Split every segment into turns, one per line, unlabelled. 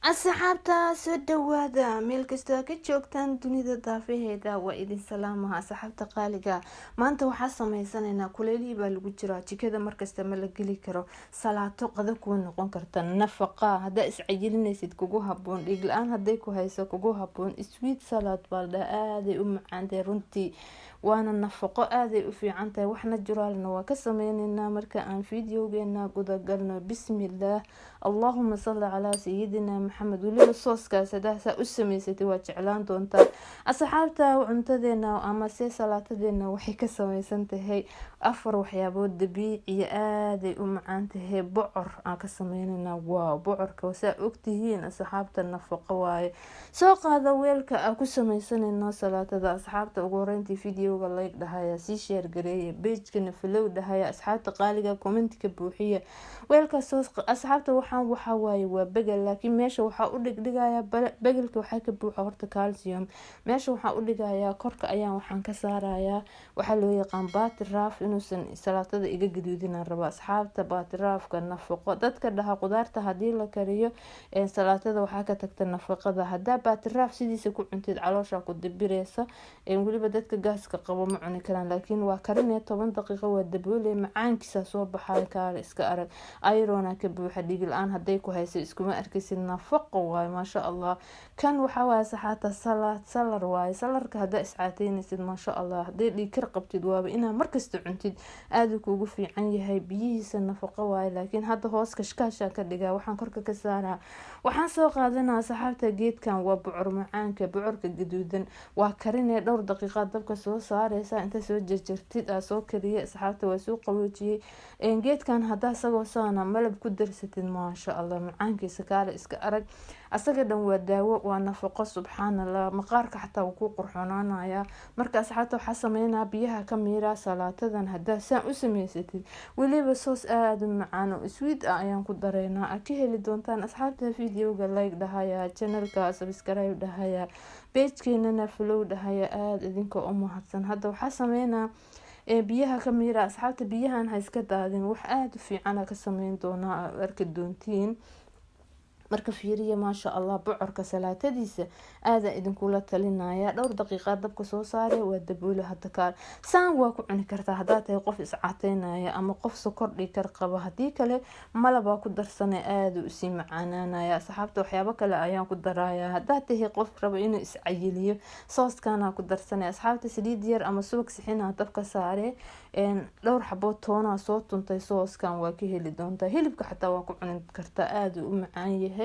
asxaabta soo dhawaada meel kasta ka joogtaan dunida daafaheeda waa idin salaamaha asxaabta qaaliga maanta waxaa sameysanaynaa kuleelihii baa lagu jiraa jikada markasta ma la geli karo salaato qada kuu noqon karta nafaqa haddaa iscajilinaysid kugu haboon dhiig la-aan hadday ku hayso kugu haboon sweet salad baaldha aaday u macaantahay runtii waana nafaqo aaday u fiican tahay waxna jiraalna waa ka sameyneynaa marka aan fiideogeena gudagalno bismillaah allahuma salli calaa sayidina maxamed weliba sooskaas hadaa saa u samaysatay waa jeclaan doontaa asxaabta cuntadeena ama se salaatadeena waxay ka sameysan tahay 4 waxyaabood dabiiciya aaday u macaan tahay bocor aan ka sameynayna waa bocorka saa ogtihiin asxaabta nafaqo waaye soo qaada weelka aan ku sameysanayno salaatada asxaabta ugu horeyntii fideoga like dhahaya sii share gareeya page-kana follow dhahaya asxaabta qaaliga comment-ka buuxiya weelka soo asxaabta waxa waaye waa bagel laakiin meesha waxaa u dhigdhigaya bagelka waxaa ka buuxa horta calcium meesha waxaa u dhigayaa korka ayaan waxaan ka saarayaa waxaa loo yaqaan baatiraaf inuusan salaatada iga gaduudinaan rabo asxaabta baatiraafka nafaqo dadka dhaha qudaarta hadii la kariyo salaatada waxaa ka tagta nafaqada hadaa baatiraaf sidiisa ku cuntid caloosha ku dibireysa weliba dadka gaaska qabo ma cuni karaan laakiin waa karinaya 10 daqiiqo waa daboolay macaankiisa soo baxay kaale iska arag iron ka buuxa dhiig la-aan haday ku hayso iskuma arkaysid nafaqo waay maasha allah kan waxa waaye saxaata salar waaye salarka hadaa iscaateynaysid maasha allah haday dhiig kar qabtid waaba inaa markasta cuntid aad kuugu fiican yahay biyihiisa nafaqo waaye laakiin hadda hoos kashkaasha ka dhigaa waxaan korka ka saaraa waxaan soo qaadanaa saxaabta geedkan waa bocor macaanka bocorka gaduudan waa karinee dhowr daqiiqa dabka soo saareysa inta soo jarjartid aa soo kariye saxaabta waa soo qaboojiyay geedkan hadaa isagoo saana malab ku darsatid maasha allah macaankiisa kaale iska arag asaga dhan waa daawo waa nafaqo subxaanallah maqaarka xataa wuu ku qurxonaanaya marka asxaabta waxaa sameynaa biyaha ka miira salaatadan hadaa saan u samaysatid weliba soos aada u macaan oo sweet ah ayaan ku dareynaa aad ka heli doontaan asxaabta fideoga like dhahaya channelka subscribe dhahaya page-keenana follow dhahaya aada idinka u mahadsan hadda waxaa sameynaa biyaha ka miira asxaabta biyahan ha iska daadin wax aada u fiican ka sameyn doonaa arki doontiin marka fiiriya maasha allah bocorka salaatadiisa aada idinkula talinaya dhowr daqiiqa dabka soo saare waa daboole hada kaal saan waa ku cuni kartaa hadaa tahay qof iscaateynaya ama qof sokor dhiikar qaba hadii kale malaba ku darsana aada u sii macaananaya asxaabta waxyaabo kale ayaan ku daraya hadaa tahay qof rabo inuu iscayiliyo sooskana ku darsanay asxaabta saliid yar ama subag sixina dabka saare dhowr xabo toona soo tuntay sooskan waa ka heli doontaa hilibka xataa waa ku cuni kartaa aada u macaan yahay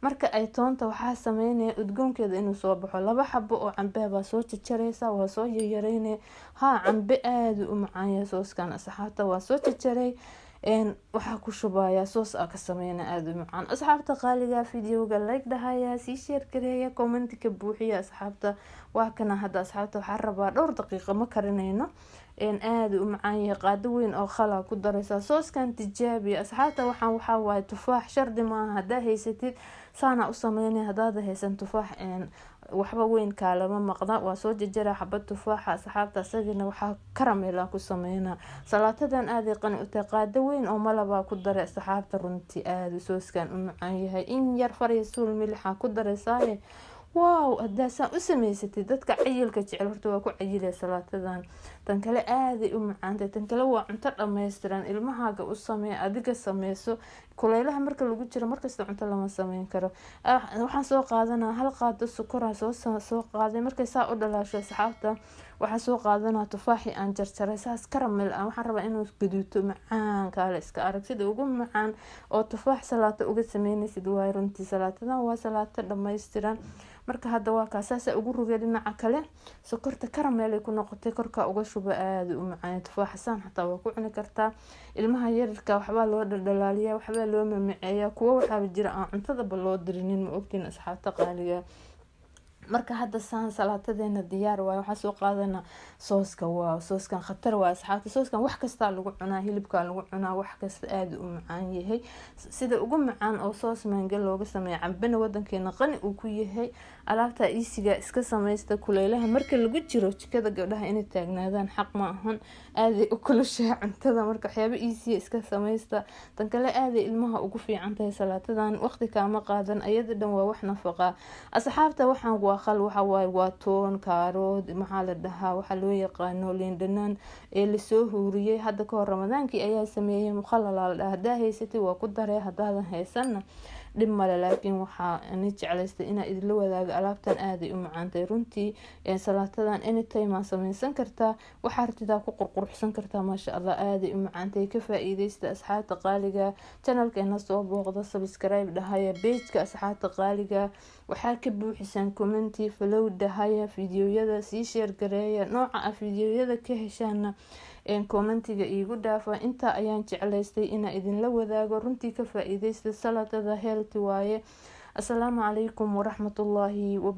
marka ay toonta waxaa sameynaya udgoonkeeda inuu soo baxo 2 xabo oo cambe baa soo jajareysa waa soo yareynay cambe aada u macaan yahay sooskan asxaabta waa soo jajaray waxaa ku shubaya soos aa ka sameyna aada u macaan asxaabta qaaliga fideoga like dhahaya sii share gareeya comment-ka buuxiya asxaabta waa kana hadda asxaabta waxaa rabaa dhowr daqiiqo ma karinayno aada u macaan yahay qaado weyn oo khala ku dareysa sooskan tijaabi asxaabta waxaa waaye tufaax shardi maaha hadaa haysatid saana u sameynay hadaad haysan tufaax waxba weyn kaalama maqda waa soo jajara xabad tufaaxa asxaabta asagana waxaa karameel ku sameynaa salaatadan aada qani u tahay qaado weyn oo malaba ku daray asxaabta runtii aada sooskan u macaan yahay in yar faraysuul milixa ku dareysaa واو هداسا اسميستي dadka cayilka jecel horta waa ku cayilay salaatadan tan kale aad ay u macaantay tan kale waa cunto dhameystiran ilmahaaga u sameey adiga sameeyso kulaylaha marka lagu jiro markasta cunto lama sameyn karo waxaan soo qaadanaa hal qaado sokor soo qaaday markay saa u dhalaasho saxaabta waxaan soo qaadanaa tufaaxi aan jarjaray saas karamel ah waxaan rabaa inuu gaduuto macaan kale iska arag sida ugu macaan oo tufaax salaato uga sameynaysid waa runtii salaatadan waa salaato dhameystiran marka hadda waa kaasaas ugu rugay dhinaca kale sokorta karamel ay ku noqotay korka uga shuba aad u macaan tufaaxsan xataa waa ku cuni kartaa ilmaha yarka waxba loo dhalaaliyaa waxba loo mamaceeyaa kuwa waxa jira aan cuntada loo dirinin ma ogtiin asxaabta qaaliga marka hadda saan salaatadeena diyaar waayo waxaan soo qaadanaa sooska. waa sooskan khatar waa asxaabta, sooskan wax kasta lagu cunaa, hilibka lagu cunaa, wax kasta aad u macaan yahay, sida ugu macaan oo soos mango looga sameeyo cambana wadankeena qani uu ku yahay. alaabta iisiga iska samaysta kuleelaha marka lagu jiro jikada gabdhaha inay taagnaadaan xaq ma ahan, aaday u kulushahay cuntada, marka waxyaabo iisiga iska samaysta. tan kale aaday ilmaha ugu fiican tahay salaatadan, waqti kaama qaadan, ayada dhan waa wax nafaqa. asxaabta waxaan waaqal waxa waaye waa toon, kaarood, maxaa la dhahaa, waxa loo yaqaano liin dhanaan ee lasoo huuriyay hadda ka hor ramadaankii ayaa sameeyay mukhallal la dhahaa. hadaa haysatay waa ku daree, hadaadan haysanna dhib male. laakiin waxaa ani jeclaystay inaa idinla wadaago alaabtan aaday u macaantay runtii. salaatadan anytime aa samaysan kartaa, waxaa rabtidaa ku qurqurxsan kartaa, maasha allah aaday u macaantay. ka faa'iidaysta asxaabta qaaliga, channelkeena soo booqda, subscribe dhahaya pageka asxaabta qaaliga, waxaa ka buuxisaan commenti, follow dhahaya, fiidiyoyada sii share gareeya, nooca ah fiidiyoyada ka heshaana commentiga iigu dhaafa. intaa ayaan jeclaystay inaa idinla wadaago, runtii ka faa'iidaysta salaatada healthy waaye. assalaamu calaykum waraxmatullaahi wabarakatuh.